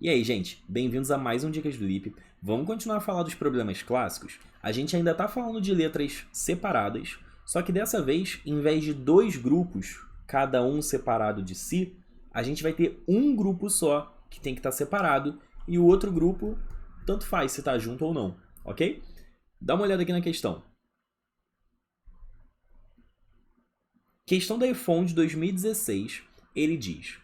E aí, gente, bem-vindos a mais um Dicas do Lipe. Vamos continuar a falar dos problemas clássicos? A gente ainda está falando de letras separadas, só que dessa vez, em vez de dois grupos, cada um separado de si, a gente vai ter um grupo só que tem que estar separado e o outro grupo, tanto faz se está junto ou não, ok? Dá uma olhada aqui na questão. Questão da EFON de 2016, ele diz: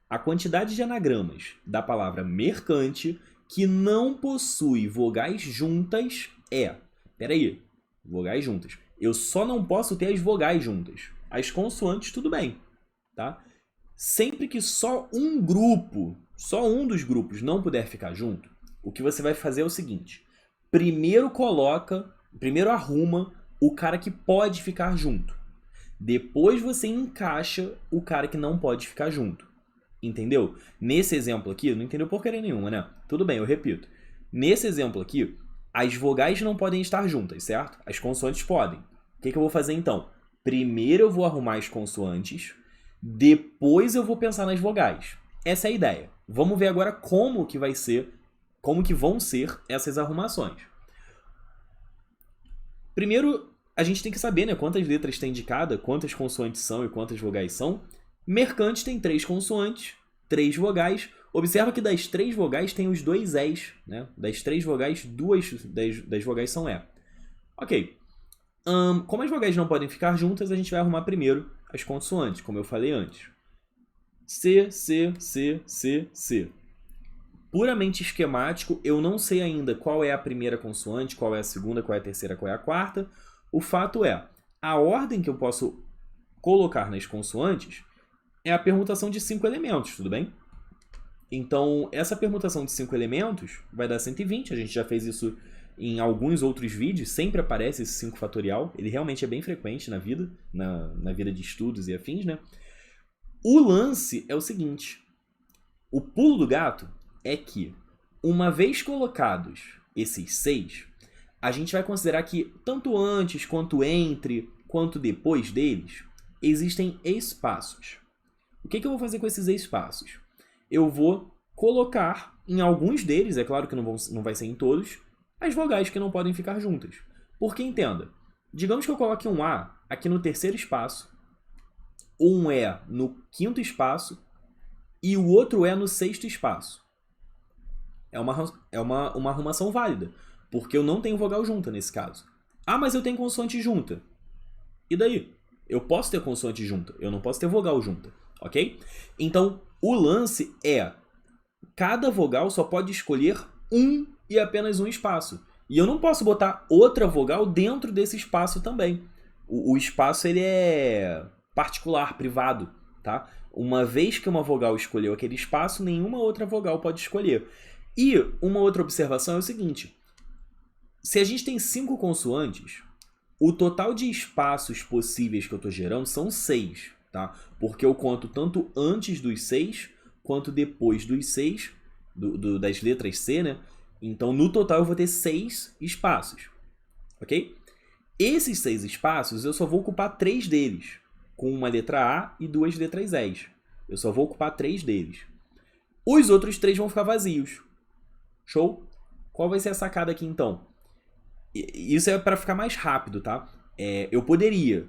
a quantidade de anagramas da palavra mercante que não possui vogais juntas é... Peraí, vogais juntas. Eu só não posso ter as vogais juntas. As consoantes, tudo bem, tá? Sempre que só um grupo, só um dos grupos não puder ficar junto, o que você vai fazer é o seguinte: primeiro arruma o cara que pode ficar junto. Depois você encaixa o cara que não pode ficar junto. Entendeu? Nesse exemplo aqui, não entendeu porcaria nenhuma, né? Tudo bem, eu repito. Nesse exemplo aqui, as vogais não podem estar juntas, certo? As consoantes podem. O que eu vou fazer então? Primeiro eu vou arrumar as consoantes, depois eu vou pensar nas vogais. Essa é a ideia. Vamos ver agora como que vão ser essas arrumações. Primeiro, a gente tem que saber, né, quantas letras tem de cada, quantas consoantes são e quantas vogais são. Mercante tem 3 consoantes, 3 vogais. Observa que das 3 vogais tem os 2 es, né? Das 3 vogais, 2 das vogais são e. Ok. Como as vogais não podem ficar juntas, a gente vai arrumar primeiro as consoantes, como eu falei antes. C, C, C, C, C. Puramente esquemático, eu não sei ainda qual é a primeira consoante, qual é a segunda, qual é a terceira, qual é a quarta. O fato é, a ordem que eu posso colocar nas consoantes é a permutação de 5 elementos, tudo bem? Então, essa permutação de 5 elementos vai dar 120, a gente já fez isso em alguns outros vídeos, sempre aparece esse 5 fatorial, ele realmente é bem frequente na vida, na vida de estudos e afins, né? O lance é o seguinte: o pulo do gato é que, uma vez colocados esses 6, a gente vai considerar que tanto antes, quanto entre, quanto depois deles, existem espaços. O que eu vou fazer com esses espaços? Eu vou colocar em alguns deles, é claro que não vai ser em todos, as vogais que não podem ficar juntas. Porque, entenda, digamos que eu coloque um A aqui no terceiro espaço, um E no quinto espaço e o outro E no sexto espaço. É uma arrumação válida, porque eu não tenho vogal junta nesse caso. Ah, mas eu tenho consoante junta. E daí? Eu posso ter consoante junta, eu não posso ter vogal junta, ok? Então, o lance é: cada vogal só pode escolher um e apenas um espaço. E eu não posso botar outra vogal dentro desse espaço também. O espaço ele é particular, privado, tá? Uma vez que uma vogal escolheu aquele espaço, nenhuma outra vogal pode escolher. E uma outra observação é o seguinte: se a gente tem 5 consoantes, o total de espaços possíveis que eu estou gerando são 6, tá? Porque eu conto tanto antes dos 6, quanto depois dos 6, das letras C, né? Então, no total, eu vou ter 6 espaços, ok? Esses 6 espaços, eu só vou ocupar 3 deles, com uma letra A e 2 letras Es. Eu só vou ocupar 3 deles. Os outros 3 vão ficar vazios. Show? Qual vai ser a sacada aqui, então? Isso é para ficar mais rápido, tá? Eu poderia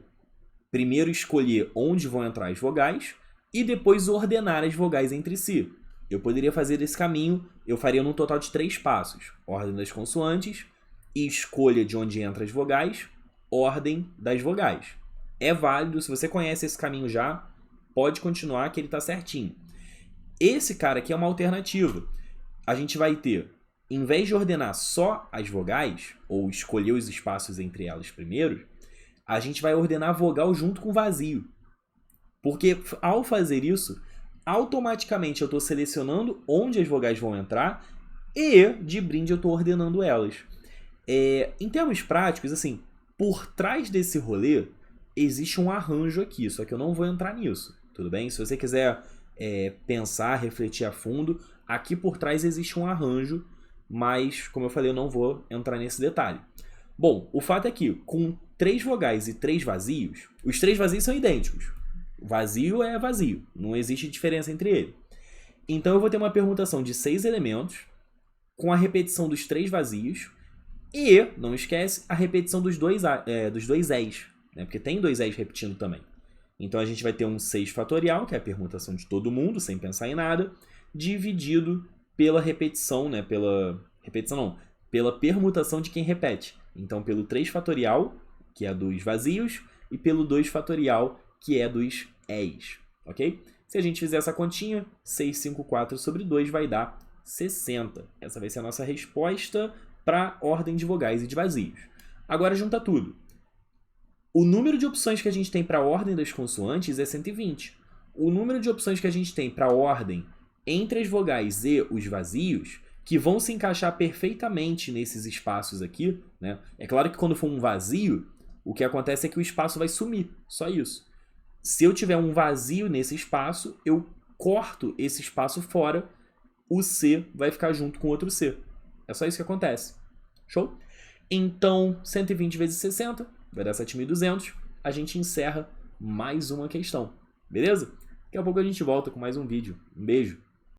primeiro escolher onde vão entrar as vogais e depois ordenar as vogais entre si. Eu poderia fazer esse caminho, eu faria num total de 3 passos: ordem das consoantes, escolha de onde entram as vogais, ordem das vogais. É válido, se você conhece esse caminho já, pode continuar que ele está certinho. Esse cara aqui é uma alternativa. A gente vai ter, em vez de ordenar só as vogais, ou escolher os espaços entre elas primeiro, a gente vai ordenar a vogal junto com o vazio. Porque ao fazer isso, automaticamente eu estou selecionando onde as vogais vão entrar e, de brinde, eu estou ordenando elas. Em termos práticos, assim, por trás desse rolê, existe um arranjo aqui, só que eu não vou entrar nisso, tudo bem? Se você quiser pensar, refletir a fundo, aqui por trás existe um arranjo, mas, como eu falei, eu não vou entrar nesse detalhe. Bom, o fato é que, com 3 vogais e 3 vazios, os 3 vazios são idênticos. Vazio é vazio, não existe diferença entre eles. Então eu vou ter uma permutação de 6 elementos, com a repetição dos 3 vazios, e, não esquece, a repetição dos dois és, né? Porque tem 2 és repetindo também. Então a gente vai ter um 6 fatorial, que é a permutação de todo mundo, sem pensar em nada, dividido pela repetição, né? Pela permutação de quem repete. Então pelo 3 fatorial, que é dos vazios, e pelo 2 fatorial, que é dos és, ok? Se a gente fizer essa continha, 654 sobre 2 vai dar 60. Essa vai ser a nossa resposta para a ordem de vogais e de vazios. Agora junta tudo. O número de opções que a gente tem para a ordem das consoantes é 120. O número de opções que a gente tem para a ordem entre as vogais e os vazios, que vão se encaixar perfeitamente nesses espaços aqui, né? É claro que quando for um vazio, o que acontece é que o espaço vai sumir, só isso. Se eu tiver um vazio nesse espaço, eu corto esse espaço fora, o C vai ficar junto com outro C. É só isso que acontece. Show? Então, 120 vezes 60 vai dar 7.200. A gente encerra mais uma questão. Beleza? Daqui a pouco a gente volta com mais um vídeo. Um beijo!